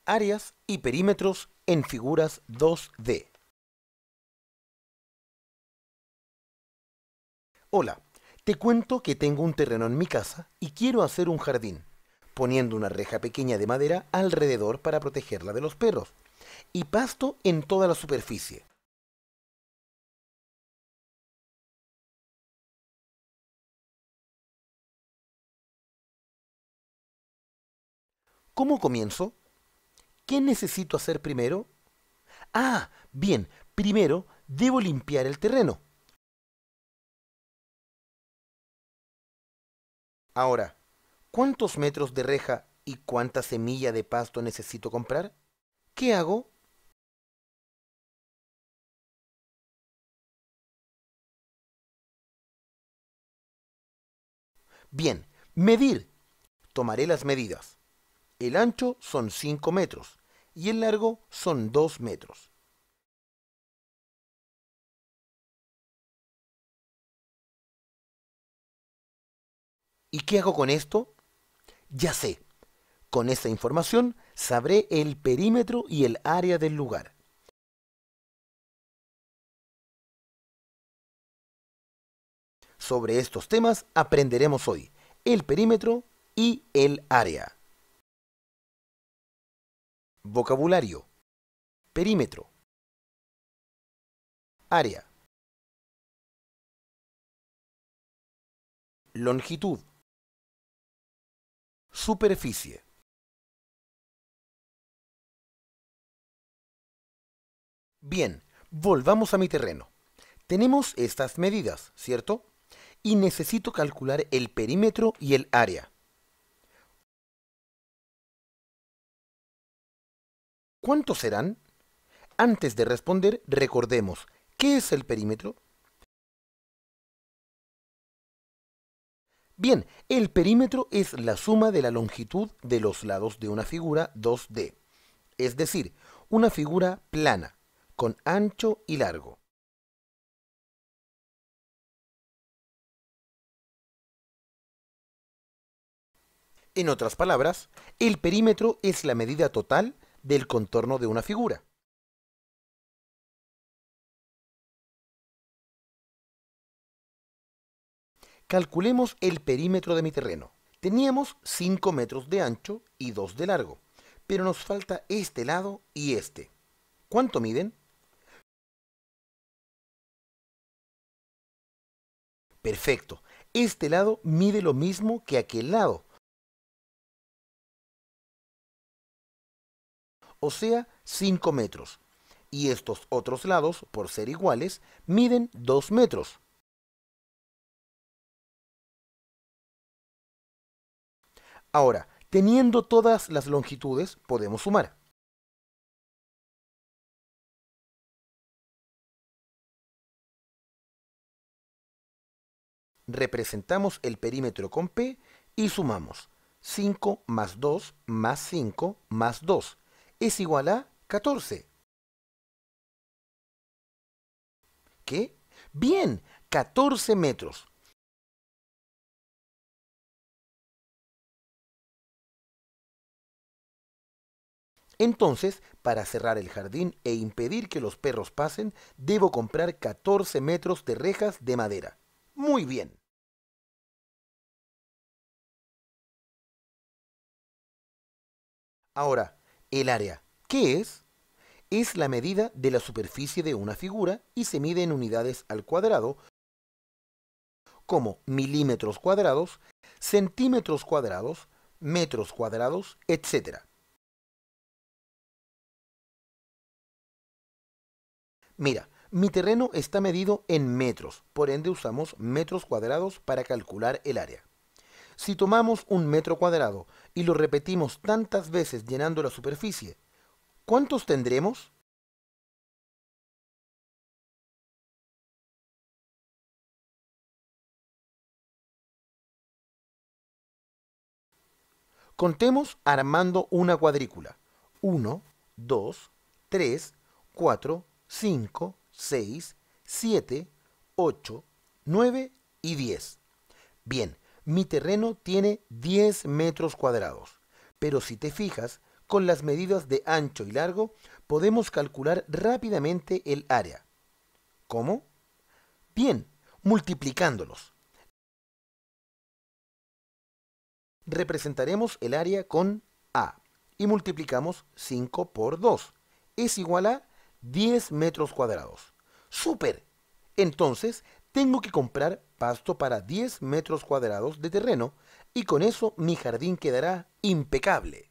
Áreas y perímetros en figuras 2D. Hola, te cuento que tengo un terreno en mi casa y quiero hacer un jardín, poniendo una reja pequeña de madera alrededor para protegerla de los perros, y pasto en toda la superficie. ¿Cómo comienzo? ¿Qué necesito hacer primero? Bien, primero debo limpiar el terreno. Ahora, ¿cuántos metros de reja y cuánta semilla de pasto necesito comprar? ¿Qué hago? Bien, medir. Tomaré las medidas. El ancho son 5 metros y el largo son 2 metros. ¿Y qué hago con esto? Ya sé. Con esta información sabré el perímetro y el área del lugar. Sobre estos temas aprenderemos hoy el perímetro y el área. Vocabulario. Perímetro. Área. Longitud. Superficie. Bien, volvamos a mi terreno. Tenemos estas medidas, ¿cierto? Y necesito calcular el perímetro y el área. ¿Cuántos serán? Antes de responder, recordemos, ¿qué es el perímetro? Bien, el perímetro es la suma de la longitud de los lados de una figura 2D, es decir, una figura plana, con ancho y largo. En otras palabras, el perímetro es la medida total del contorno de una figura. Calculemos el perímetro de mi terreno. Teníamos 5 metros de ancho y 2 de largo, pero nos falta este lado y este. ¿Cuánto miden? Perfecto. Este lado mide lo mismo que aquel lado, o sea, 5 metros. Y estos otros lados, por ser iguales, miden 2 metros. Ahora, teniendo todas las longitudes, podemos sumar. Representamos el perímetro con P y sumamos 5 más 2 más 5 más 2 es igual a 14. ¿Qué? Bien, 14 metros. Entonces, para cerrar el jardín e impedir que los perros pasen, debo comprar 14 metros de rejas de madera. Muy bien. Ahora, el área. ¿Qué es? Es la medida de la superficie de una figura y se mide en unidades al cuadrado, como milímetros cuadrados, centímetros cuadrados, metros cuadrados, etc. Mira, mi terreno está medido en metros, por ende usamos metros cuadrados para calcular el área. Si tomamos un metro cuadrado y lo repetimos tantas veces llenando la superficie, ¿cuántos tendremos? Contemos armando una cuadrícula. 1, 2, 3, 4, 5, 6, 7, 8, 9 y 10. Bien, mi terreno tiene 10 metros cuadrados, pero si te fijas, con las medidas de ancho y largo, podemos calcular rápidamente el área. ¿Cómo? Bien, multiplicándolos. Representaremos el área con A y multiplicamos 5 por 2. Es igual a 10 metros cuadrados. ¡Súper! Entonces, tengo que comprar pasto para 10 metros cuadrados de terreno y con eso mi jardín quedará impecable.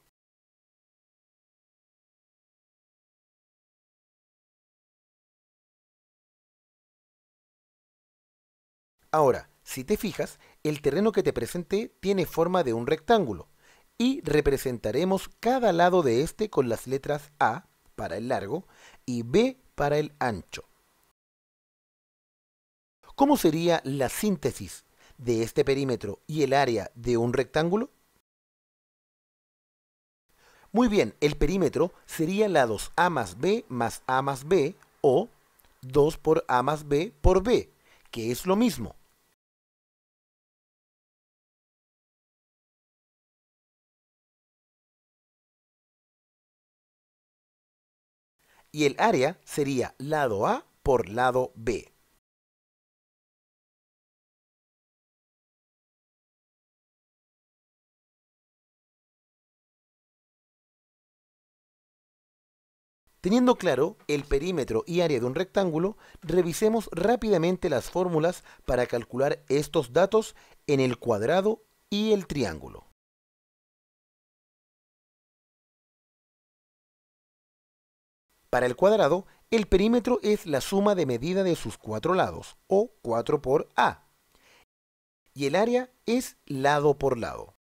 Ahora, si te fijas, el terreno que te presenté tiene forma de un rectángulo y representaremos cada lado de este con las letras A para el largo y B para el ancho. ¿Cómo sería la síntesis de este perímetro y el área de un rectángulo? Muy bien, el perímetro sería lados A más B más A más B o 2 por A más B por B, que es lo mismo. Y el área sería lado A por lado B. Teniendo claro el perímetro y área de un rectángulo, revisemos rápidamente las fórmulas para calcular estos datos en el cuadrado y el triángulo. Para el cuadrado, el perímetro es la suma de medida de sus cuatro lados, o 4 por A, y el área es lado por lado.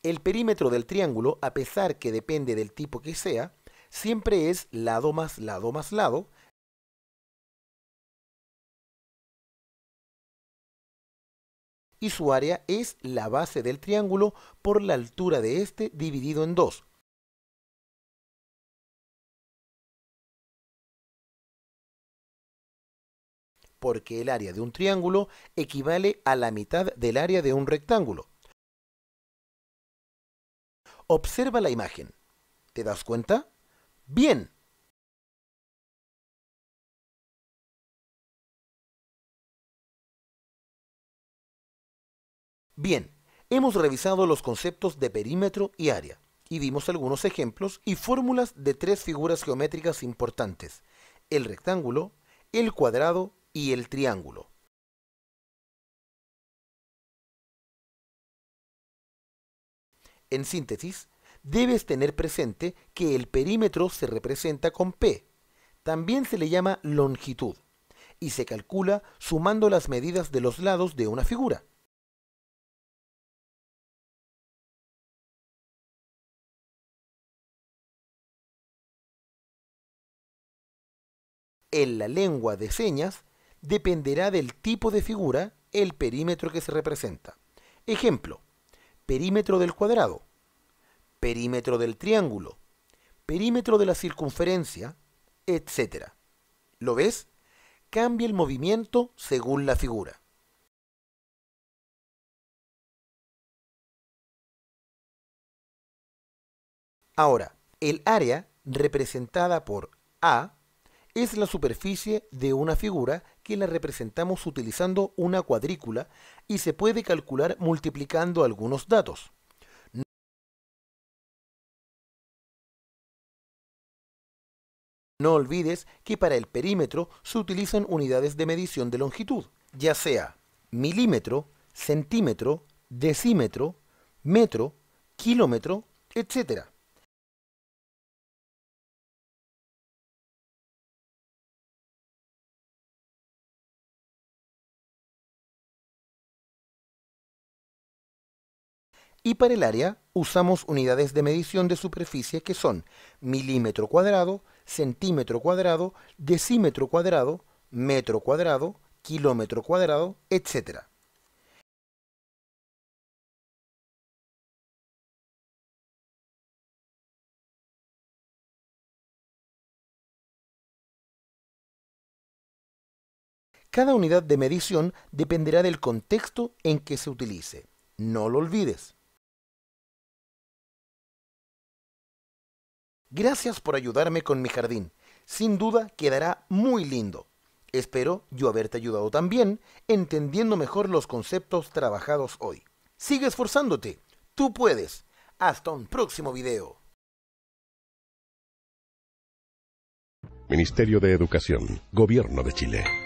El perímetro del triángulo, a pesar que depende del tipo que sea, siempre es lado más lado más lado, y su área es la base del triángulo por la altura de este dividido en 2. Porque el área de un triángulo equivale a la mitad del área de un rectángulo. Observa la imagen. ¿Te das cuenta? Bien. Bien, hemos revisado los conceptos de perímetro y área y vimos algunos ejemplos y fórmulas de tres figuras geométricas importantes: el rectángulo, el cuadrado y el triángulo. En síntesis, debes tener presente que el perímetro se representa con P. También se le llama longitud y se calcula sumando las medidas de los lados de una figura. En la lengua de señas dependerá del tipo de figura el perímetro que se representa. Ejemplo: perímetro del cuadrado, perímetro del triángulo, perímetro de la circunferencia, etc. ¿Lo ves? Cambia el movimiento según la figura. Ahora, el área representada por A es la superficie de una figura que la representamos utilizando una cuadrícula y se puede calcular multiplicando algunos datos. No olvides que para el perímetro se utilizan unidades de medición de longitud, ya sea milímetro, centímetro, decímetro, metro, kilómetro, etc. Y para el área usamos unidades de medición de superficie que son milímetro cuadrado, centímetro cuadrado, decímetro cuadrado, metro cuadrado, kilómetro cuadrado, etc. Cada unidad de medición dependerá del contexto en que se utilice. No lo olvides. Gracias por ayudarme con mi jardín. Sin duda quedará muy lindo. Espero yo haberte ayudado también, entendiendo mejor los conceptos trabajados hoy. Sigue esforzándote. Tú puedes. Hasta un próximo video. Ministerio de Educación, Gobierno de Chile.